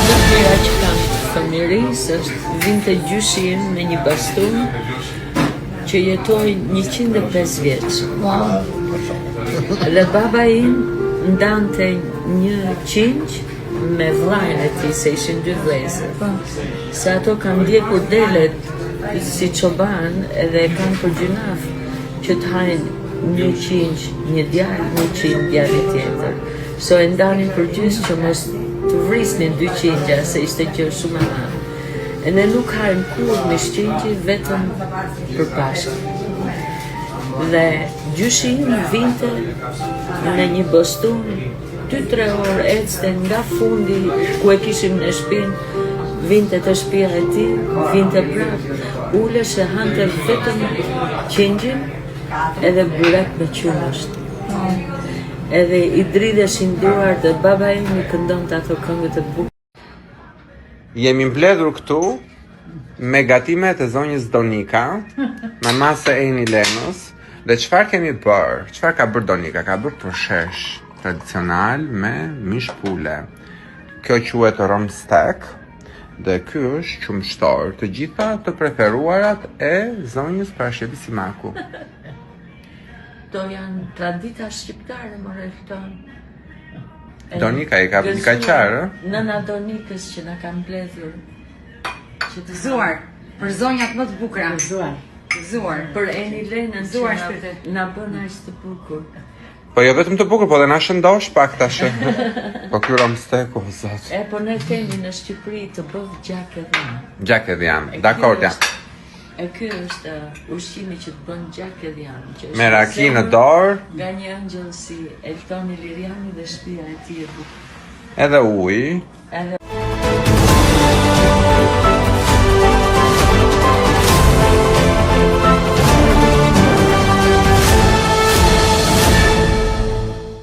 Në gjëra që kam fëmijëris është vinte gjyshim me një bastun që jetoi 105 vjeç. Wow. Dhe baba im ndante një qingj me vllajën e tij, se ishin dy vëllezër. Se ato kanë ndjekur delet si çoban edhe kanë për gjynaf që të hajnë një qingj, një djalë, një qingj djalë tjetër. So e ndanin për gjys që mos të vrisnin dy qingja, se ishte gjë shumë e madhe. E ne nuk hajmë kur me shqingji vetëm për Pashkë. Dhe gjyshi im vinte në një bastun 2-3 orë ecte nga fundi ku e kishim në shtëpinë, vinte të shtëpia e tij, vinte prapë, ulesh e hante vetëm qingjin edhe burek me qumësht. Edhe i dridheshin duart dhe baba im i këndonte ato këngët e bukura. Jemi mbledhur këtu me gatimet e zonjës Donika, mamase e Eni Lenës, dhe çfarë kemi bërë? Çfarë ka bërë Donika? Ka bërë përshesh tradicional me mish pule. Kjo quhet rom steak dhe ky është qumshtor. Të gjitha të preferuarat e zonjës Parashevi Simaku. To janë tradita shqiptare, more këto. Donika i ka qarë? Nëna Donikës që na ka mbledhur. Gëzuar për zonjat më të bukura. Gëzuar për Eni Lenën Gëzuar që shpirtit. na bën aq të bukur. Po jo vetëm të bukur, po dhe na shëndosh pak tash. Po ky rom steak o zot. E po ne kemi në Shqipëri të bëvë gjak edhe. Gjak edhe janë. Dakor ja. E ky është ushqimi që të bën gjak edhe janë. Me raki në dorë. Nga një ëngjëll si Eltoni Liriani dhe shtëpia e tij e bukur. Edhe ujë. Edhe